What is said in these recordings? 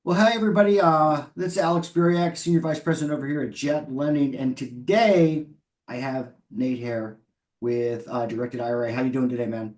Well, hi everybody. This is Alex Buriak, Senior Vice President over here at Jet Lending, and today I have Nate Hare with Directed IRA. How you doing today, man?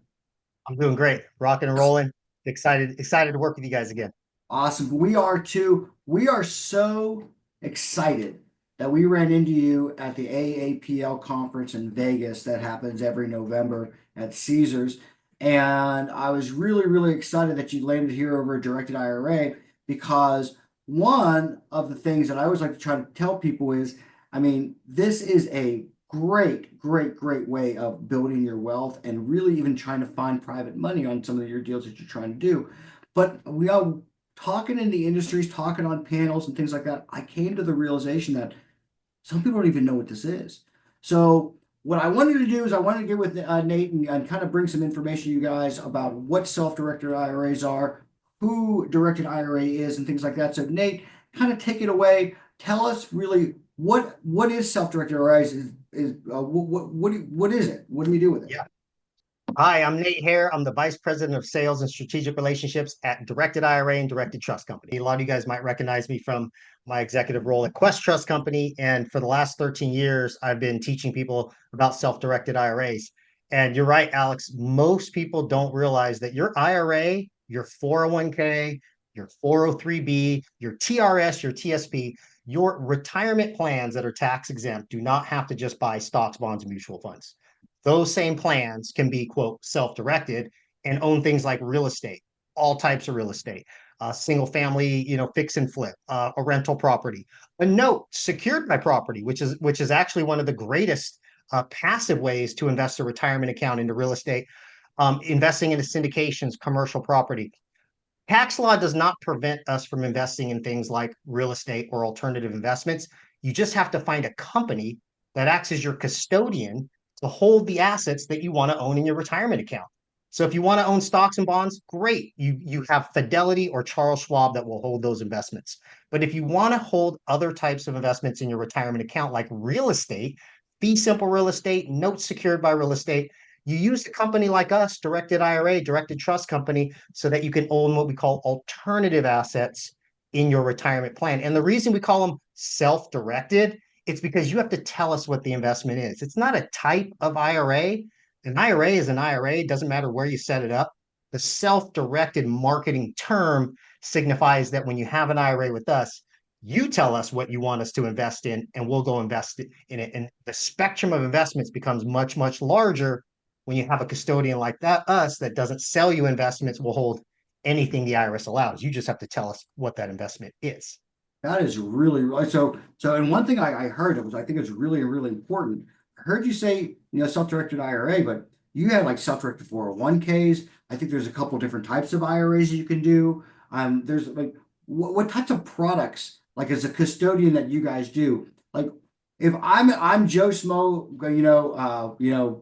I'm doing great, rocking and rolling. Excited to work with you guys again. Awesome. We are too. We are so excited that we ran into you at the AAPL conference in Vegas that happens every November at Caesars. And I was really, really excited that you landed here over at Directed IRA because one of the things that I always like to try to tell people is, this is a great, great, great way of building your wealth and really even trying to find private money on some of your deals that you're trying to do. But we all talking in the industries, talking on panels and things like that, I came to the realization that some people don't even know what this is. So what I wanted to do is I wanted to get with Nate and kind of bring some information to you guys about what self-directed IRAs are, who directed IRA is, and things like that. So Nate, kind of take it away. Tell us really what is self-directed IRAs what is it? What do we do with it? Yeah. Hi, I'm Nate Hare. I'm the Vice President of Sales and Strategic Relationships at Directed IRA and Directed Trust Company. A lot of you guys might recognize me from my executive role at Quest Trust Company. And for the last 13 years, I've been teaching people about self-directed IRAs. And you're right, Alex, most people don't realize that your IRA, your 401k, your 403b, your TRS, your TSP, your retirement plans that are tax exempt do not have to just buy stocks, bonds, and mutual funds. Those same plans can be, quote, self-directed and own things like real estate, all types of real estate, single family, fix and flip, a rental property, a note secured by property, which is actually one of the greatest passive ways to invest a retirement account into real estate, investing into syndications, commercial property. Tax law does not prevent us from investing in things like real estate or alternative investments. You just have to find a company that acts as your custodian to hold the assets that you want to own in your retirement account. So if you want to own stocks and bonds, great. You have Fidelity or Charles Schwab that will hold those investments. But if you want to hold other types of investments in your retirement account, like real estate, fee simple real estate, notes secured by real estate, you use a company like us, Directed IRA, Directed Trust Company, so that you can own what we call alternative assets in your retirement plan. And the reason we call them self-directed, it's because you have to tell us what the investment is. It's not a type of IRA. An IRA is an IRA. It doesn't matter where you set it up. The self-directed marketing term signifies that when you have an IRA with us, you tell us what you want us to invest in, and we'll go invest in it. And the spectrum of investments becomes much, much larger when you have a custodian like us, that doesn't sell you investments, will hold anything the IRS allows. You just have to tell us what that investment is. That is really right. And one thing I heard it was I think it's really, really important. I heard you say, self-directed IRA, but you have like self-directed 401ks. I think there's a couple different types of IRAs you can do. There's like what types of products, like as a custodian that you guys do? Like if I'm Joe Smo,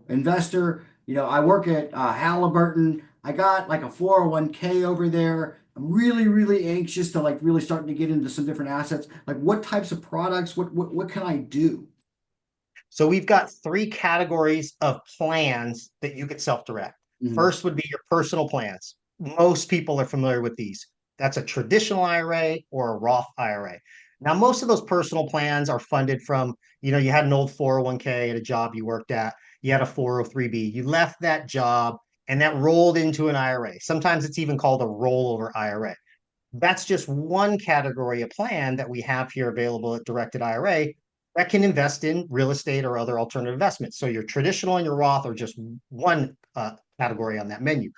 investor, I work at Halliburton. I got like a 401k over there. I'm really, really anxious to like really starting to get into some different assets. Like what types of products, what can I do? So we've got three categories of plans that you could self-direct. Mhm. First would be your personal plans. Most people are familiar with these. That's a traditional IRA or a Roth IRA. Now, most of those personal plans are funded from, you had an old 401k at a job you worked at, you had a 403b, you left that job and that rolled into an IRA. Sometimes it's even called a rollover IRA. That's just one category of plan that we have here available at Directed IRA that can invest in real estate or other alternative investments. So your traditional and your Roth are just one category on that menu.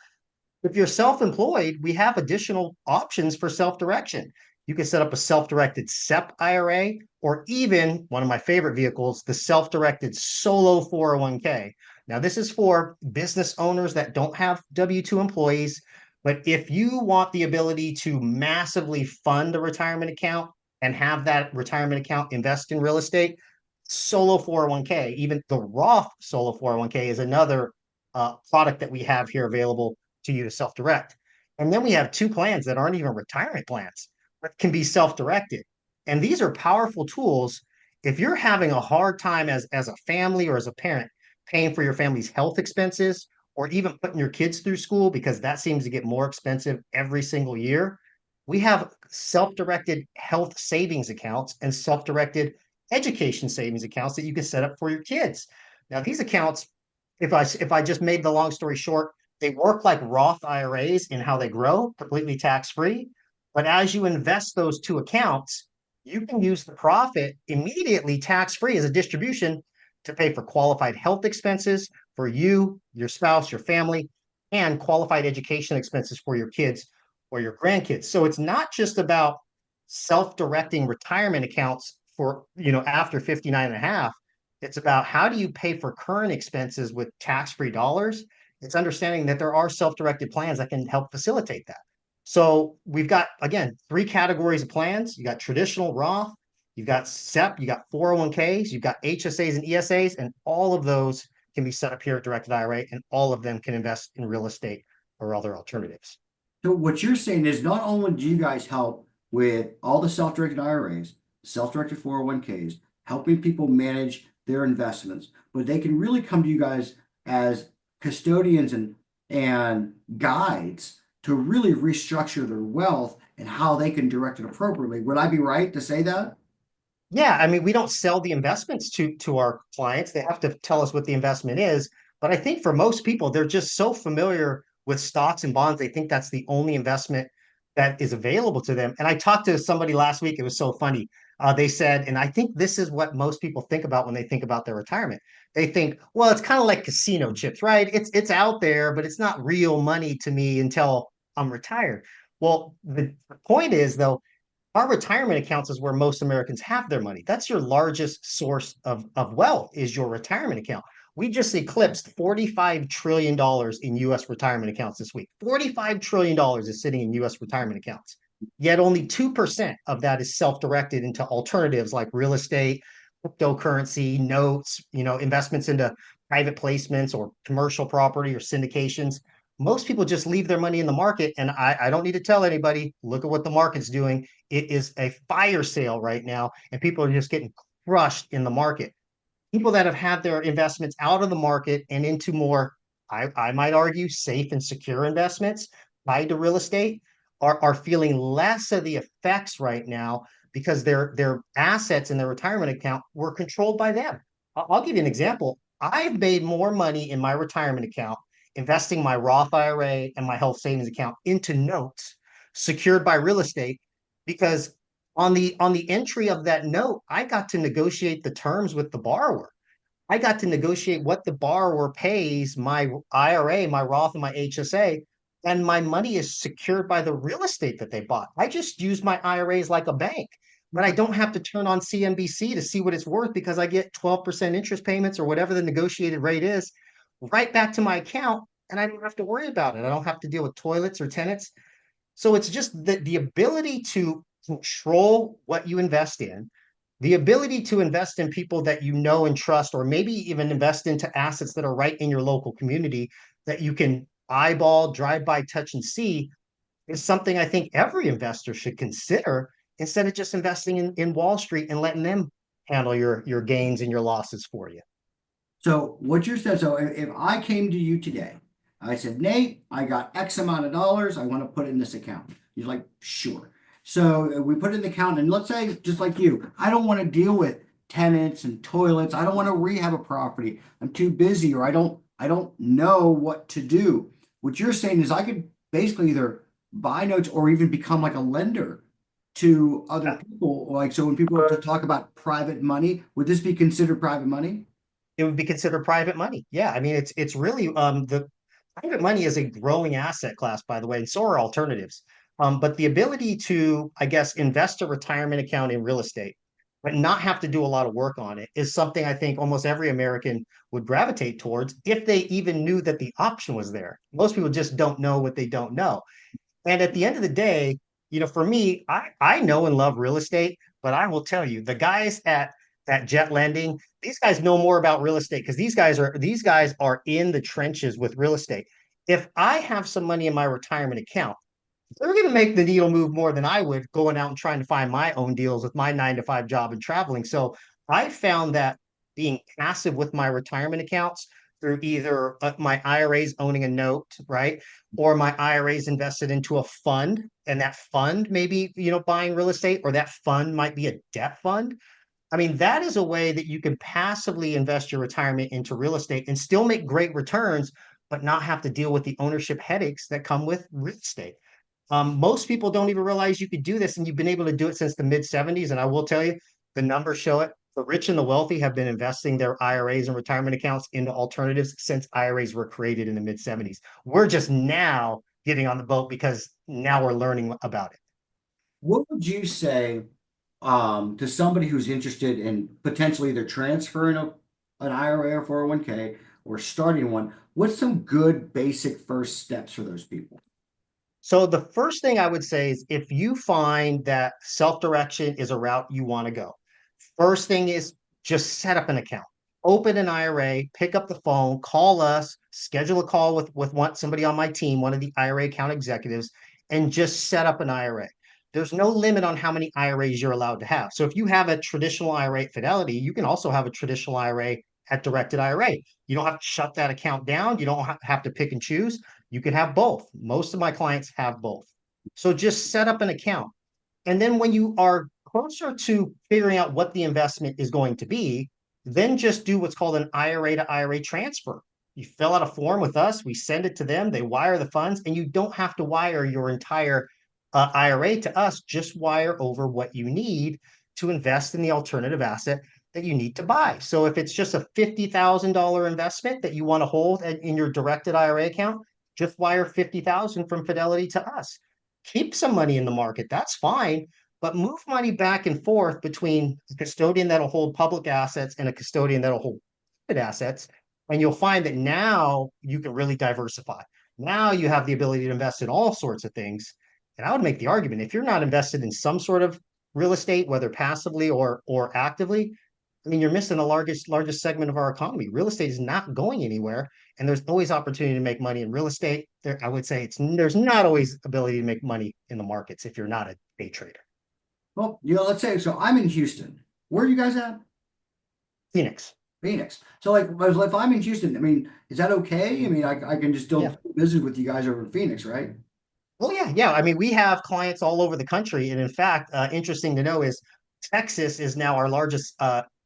If you're self-employed, we have additional options for self-direction. You can set up a self-directed SEP IRA, or even one of my favorite vehicles, the self-directed solo 401k. Now, this is for business owners that don't have W-2 employees, but if you want the ability to massively fund a retirement account and have that retirement account invest in real estate, solo 401k, even the Roth solo 401k is another product that we have here available to you to self-direct. And then we have two plans that aren't even retirement plans, but can be self-directed. And these are powerful tools if you're having a hard time as a family or as a parent paying for your family's health expenses or even putting your kids through school because that seems to get more expensive every single year. We have self-directed health savings accounts and self-directed education savings accounts that you can set up for your kids. Now, these accounts, if I just made the long story short, they work like Roth IRAs in how they grow, completely tax-free. But as you invest those two accounts, you can use the profit immediately tax-free as a distribution to pay for qualified health expenses for you, your spouse, your family, and qualified education expenses for your kids or your grandkids. So it's not just about self-directing retirement accounts for, after 59 and a half. It's about how do you pay for current expenses with tax-free dollars. It's understanding that there are self-directed plans that can help facilitate that. So we've got, again, three categories of plans. You got traditional Roth, you've got SEP, you got 401ks, you've got HSAs and ESAs, and all of those can be set up here at Directed IRA, and all of them can invest in real estate or other alternatives. So what you're saying is not only do you guys help with all the self-directed IRAs, self-directed 401ks, helping people manage their investments, but they can really come to you guys as custodians and guides to really restructure their wealth and how they can direct it appropriately. Would I be right to say that? Yeah, I mean, we don't sell the investments to our clients. They have to tell us what the investment is. But I think for most people, they're just so familiar with stocks and bonds, they think that's the only investment that is available to them. And I talked to somebody last week, it was so funny. They said, and I think this is what most people think about when they think about their retirement. They think, well, it's kind of like casino chips, right? It's out there, but it's not real money to me until I'm retired. Well, the point is though, our retirement accounts is where most Americans have their money. That's your largest source of wealth is your retirement account. We just eclipsed $45 trillion in US retirement accounts this week. $45 trillion is sitting in US retirement accounts. Yet only 2% of that is self-directed into alternatives like real estate, cryptocurrency, notes, investments into private placements or commercial property or syndications. Most people just leave their money in the market. And I don't need to tell anybody, look at what the market's doing. It is a fire sale right now, and people are just getting crushed in the market. People that have had their investments out of the market and into more, I might argue, safe and secure investments tied to real estate are feeling less of the effects right now because their assets in their retirement account were controlled by them. I'll give you an example. I've made more money in my retirement account investing my Roth IRA and my health savings account into notes secured by real estate because on the entry of that note, I got to negotiate the terms with the borrower. I got to negotiate what the borrower pays my IRA, my Roth, and my HSA, and my money is secured by the real estate that they bought. I just use my IRAs like a bank, but I don't have to turn on CNBC to see what it's worth because I get 12% interest payments or whatever the negotiated rate is right back to my account, and I don't have to worry about it. I don't have to deal with toilets or tenants. So it's just the ability to control what you invest in, the ability to invest in people that you know and trust, or maybe even invest into assets that are right in your local community that you can eyeball, drive by, touch, and see is something I think every investor should consider instead of just investing in Wall Street and letting them handle your gains and your losses for you. So what you're saying, so if I came to you today, I said, Nate, I got X amount of dollars. I want to put in this account. You're like, sure. So we put in the account, and let's say, just like you, I don't want to deal with tenants and toilets. I don't want to rehab a property. I'm too busy, or I don't know what to do. What you're saying is I could basically either buy notes or even become like a lender to other people. Like, so when people talk about private money, would this be considered private money? It would be considered private money. Yeah, I mean it's really the private money is a growing asset class, by the way, and so are alternatives. But the ability to, I guess, invest a retirement account in real estate, but not have to do a lot of work on it is something I think almost every American would gravitate towards if they even knew that the option was there. Most people just don't know what they don't know. And at the end of the day, for me, I know and love real estate, but I will tell you, the guys at Jet Lending, these guys know more about real estate because these guys are in the trenches with real estate. If I have some money in my retirement account, they're going to make the needle move more than I would going out and trying to find my own deals with my 9 to 5 job and traveling. So I found that being passive with my retirement accounts through either my IRA's owning a note, right? Or my IRA's invested into a fund, and that fund may be, buying real estate, or that fund might be a debt fund. I mean, that is a way that you can passively invest your retirement into real estate and still make great returns, but not have to deal with the ownership headaches that come with real estate. Most people don't even realize you could do this, and you've been able to do it since the mid 70s. And I will tell you, the numbers show it. The rich and the wealthy have been investing their IRAs and retirement accounts into alternatives since IRAs were created in the mid 70s. We're just now getting on the boat because now we're learning about it. What would you say to somebody who's interested in potentially either transferring an IRA or 401k or starting one? What's some good basic first steps for those people? So the first thing I would say is if you find that self-direction is a route you want to go, first thing is just set up an account. Open an IRA, pick up the phone, call us, schedule a call with somebody on my team, one of the IRA account executives, and just set up an IRA. There's no limit on how many IRAs you're allowed to have. So if you have a traditional IRA at Fidelity, you can also have a traditional IRA at Directed IRA. You don't have to shut that account down. You don't have to pick and choose. You can have both. Most of my clients have both. So just set up an account. And then when you are closer to figuring out what the investment is going to be, then just do what's called an IRA to IRA transfer. You fill out a form with us, we send it to them, they wire the funds, and you don't have to wire your entire IRA to us, just wire over what you need to invest in the alternative asset that you need to buy. So if it's just a $50,000 investment that you want to hold in your directed IRA account, just wire 50,000 from Fidelity to us. Keep some money in the market, that's fine, but move money back and forth between a custodian that'll hold public assets and a custodian that'll hold private assets. And you'll find that now you can really diversify. Now you have the ability to invest in all sorts of things. And I would make the argument if you're not invested in some sort of real estate, whether passively or actively, I mean, you're missing the largest segment of our economy. Real estate is not going anywhere, and there's always opportunity to make money in real estate. I would say there's not always ability to make money in the markets if you're not a day trader. Well, let's say so. I'm in Houston. Where are you guys at? Phoenix. Phoenix. So, like, if I'm in Houston, I mean, is that okay? I mean, I can just still Yeah. do business with you guys over in Phoenix, right? Well, yeah. I mean, we have clients all over the country, and in fact, interesting to know is Texas is now our largest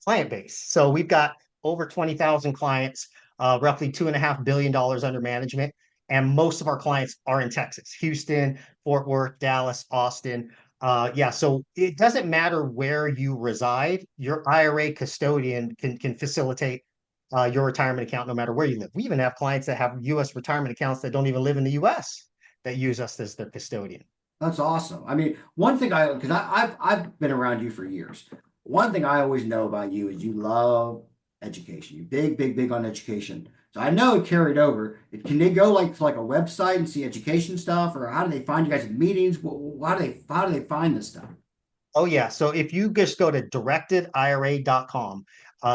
client base. So we've got over 20,000 clients, roughly $2.5 billion under management, and most of our clients are in Texas: Houston, Fort Worth, Dallas, Austin. Yeah, so it doesn't matter where you reside. Your IRA custodian can facilitate your retirement account no matter where you live. We even have clients that have U.S. retirement accounts that don't even live in the U.S. that use us as their custodian. That's awesome. I mean, one thing because I've been around you for years. One thing I always know about you is you love education. You're big on education. So I know it carried over. Can they go like to like a website and see education stuff, or how do they find you guys at meetings? How do they find this stuff? Oh, yeah. So if you just go to directedira.com,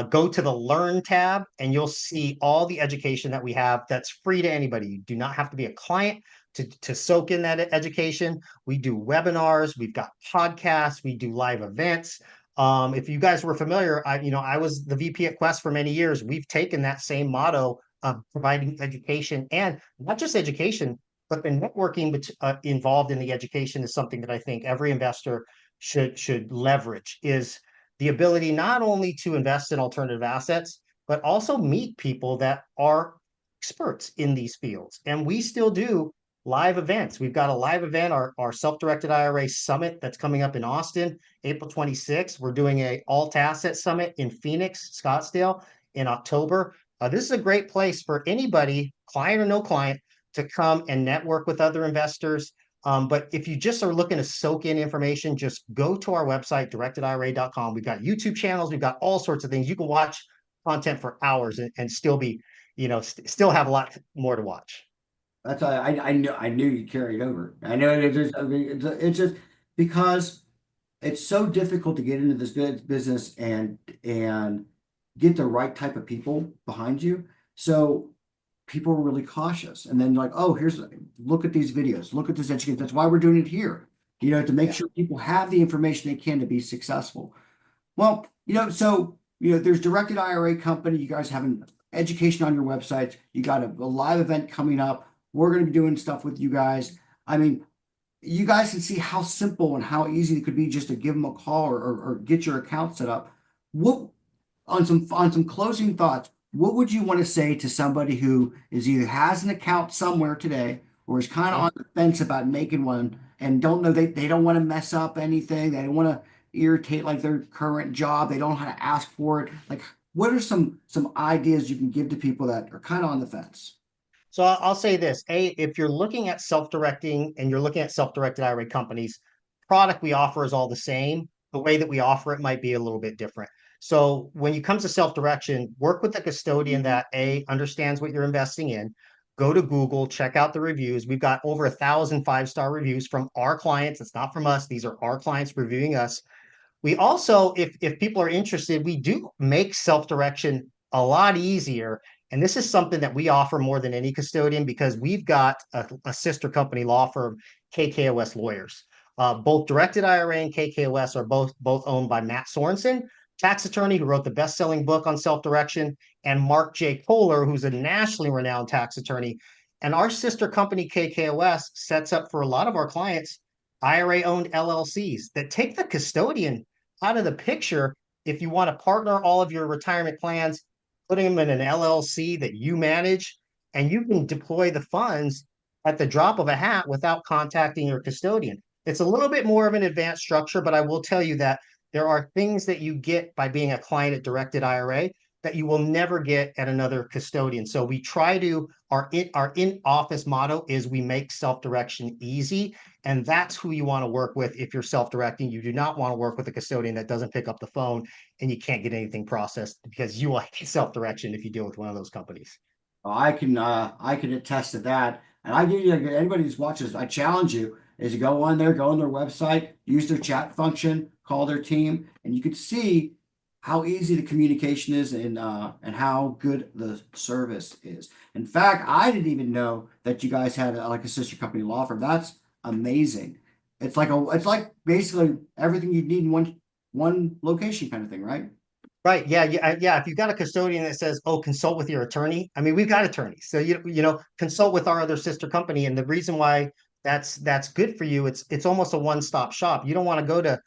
go to the Learn tab, and you'll see all the education that we have that's free to anybody. You do not have to be a client to soak in that education. We do webinars, we've got podcasts, we do live events. If you guys were familiar, I was the VP at Quest for many years. We've taken that same motto of providing education, and not just education, but the networking involved in the education is something that I think every investor should leverage, is the ability not only to invest in alternative assets, but also meet people that are experts in these fields. And we still do live events. We've got a live event, our self-directed IRA summit that's coming up in Austin, April 26th. We're doing a alt asset summit in Phoenix, Scottsdale in October. This is a great place for anybody, client or no client, to come and network with other investors. But if you just are looking to soak in information, just go to our website, directedira.com. We've got YouTube channels, we've got all sorts of things. You can watch content for hours and still be, still have a lot more to watch. That's why I knew you carried over. I know it is. I mean, it's just because it's so difficult to get into this business and get the right type of people behind you. So people are really cautious, and then like, oh, look at these videos, look at this education. That's why we're doing it here. To make Yeah. sure people have the information they can to be successful. Well, so there's directed IRA company. You guys haven't education on your websites. You got a live event coming up. We're going to be doing stuff with you guys. I mean, you guys can see how simple and how easy it could be just to give them a call or get your account set up. What on some closing thoughts, what would you want to say to somebody who is either has an account somewhere today or is kind of Mhm. on the fence about making one and don't know they don't want to mess up anything, they don't want to irritate like their current job, they don't know how to ask for it. Like, what are some ideas you can give to people that are kind of on the fence? So I'll say this, if you're looking at self-directing and you're looking at self-directed IRA companies, product we offer is all the same. The way that we offer it might be a little bit different. So when it comes to self-direction, work with a custodian that understands what you're investing in. Go to Google, check out the reviews. We've got over 1,000 five-star reviews from our clients. It's not from us. These are our clients reviewing us. We also, if people are interested, we do make self-direction a lot easier. And this is something that we offer more than any custodian because we've got a sister company law firm, KKOS Lawyers. Both Directed IRA and KKOS are both owned by Matt Sorensen, tax attorney who wrote the best-selling book on self-direction, and Mark J. Kohler, who's a nationally renowned tax attorney. And our sister company, KKOS, sets up for a lot of our clients IRA-owned LLCs that take the custodian out of the picture. If you want to partner all of your retirement plans, putting them in an LLC that you manage, and you can deploy the funds at the drop of a hat without contacting your custodian. It's a little bit more of an advanced structure, but I will tell you that there are things that you get by being a client at Directed IRA that you will never get at another custodian. So we try to, our in-office motto is we make self-direction easy. And that's who you want to work with if you're self-directing. You do not want to work with a custodian that doesn't pick up the phone and you can't get anything processed because you will hate self-direction if you deal with one of those companies. I can attest to that. And I give you anybody who's watches, I challenge you is to go on there, go on their website, use their chat function, call their team, and you can see how easy the communication is and how good the service is. In fact, I didn't even know that you guys had like a sister company law firm. That's amazing. It's like basically everything you need in one location kind of thing, right? Right. Yeah. Yeah. Yeah. If you've got a custodian that says, "Oh, consult with your attorney," I mean, we've got attorneys, so consult with our other sister company. And the reason why that's good for you, it's almost a one-stop shop. You don't want to go to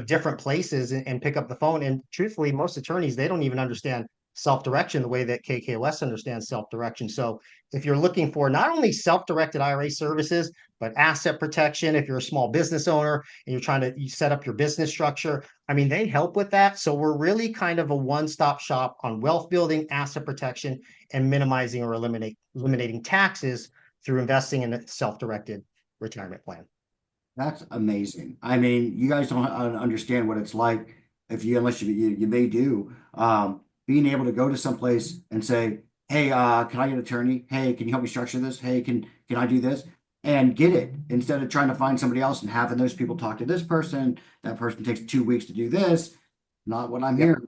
different places and pick up the phone. And truthfully, most attorneys they don't even understand self-direction the way that KKOS understands self-direction. So if you're looking for not only self-directed IRA services, but asset protection, if you're a small business owner and you're trying to set up your business structure, I mean, they help with that. So we're really kind of a one-stop shop on wealth building, asset protection, and minimizing or eliminating taxes through investing in a self-directed retirement plan. That's amazing. I mean, you guys don't understand what it's like if you, unless you may do, being able to go to someplace and say, "Hey, can I get an attorney? Hey, can you help me structure this? Hey, can I do this?" And get it instead of trying to find somebody else and having those people talk to this person. That person takes 2 weeks to do this. Not what I'm Yep. hearing.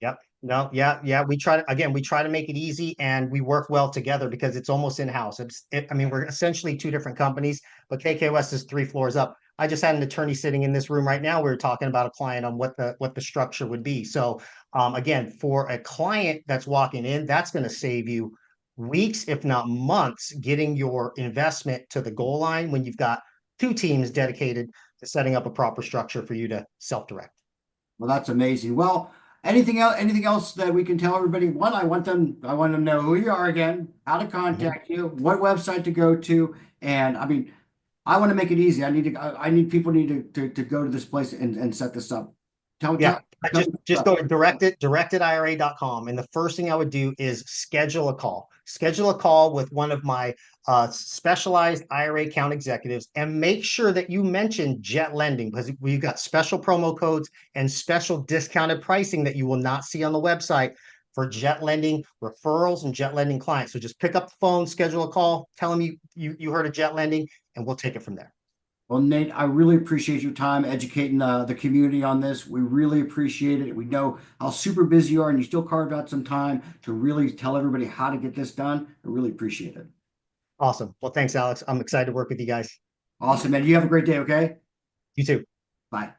Yep. No, yeah, yeah. We try to make it easy and we work well together because it's almost in-house. I mean, we're essentially two different companies, but KKOS is 3 floors up. I just had an attorney sitting in this room right now. We were talking about a client on what the structure would be. So again, for a client that's walking in, that's going to save you weeks, if not months, getting your investment to the goal line when you've got two teams dedicated to setting up a proper structure for you to self-direct. Well, that's amazing. Well, anything else that we can tell everybody? One, I want them to know who you are again, how to Mhm. contact you, what website to go to, and I mean, I want to make it easy. I need people need to go to this place and set this up. Tell Yeah, tell I tell just me just stuff. go to directedira.com. And the first thing I would do is schedule a call. Schedule a call with one of my specialized IRA account executives and make sure that you mention Jet Lending because we've got special promo codes and special discounted pricing that you will not see on the website for Jet Lending referrals and Jet Lending clients. So just pick up the phone, schedule a call, tell them you heard of Jet Lending, and we'll take it from there. Well, Nate, I really appreciate your time educating the community on this. We really appreciate it. We know how super busy you are, and you still carved out some time to really tell everybody how to get this done. I really appreciate it. Awesome. Well, thanks, Alex. I'm excited to work with you guys. Awesome, man. You have a great day, okay? You too. Bye.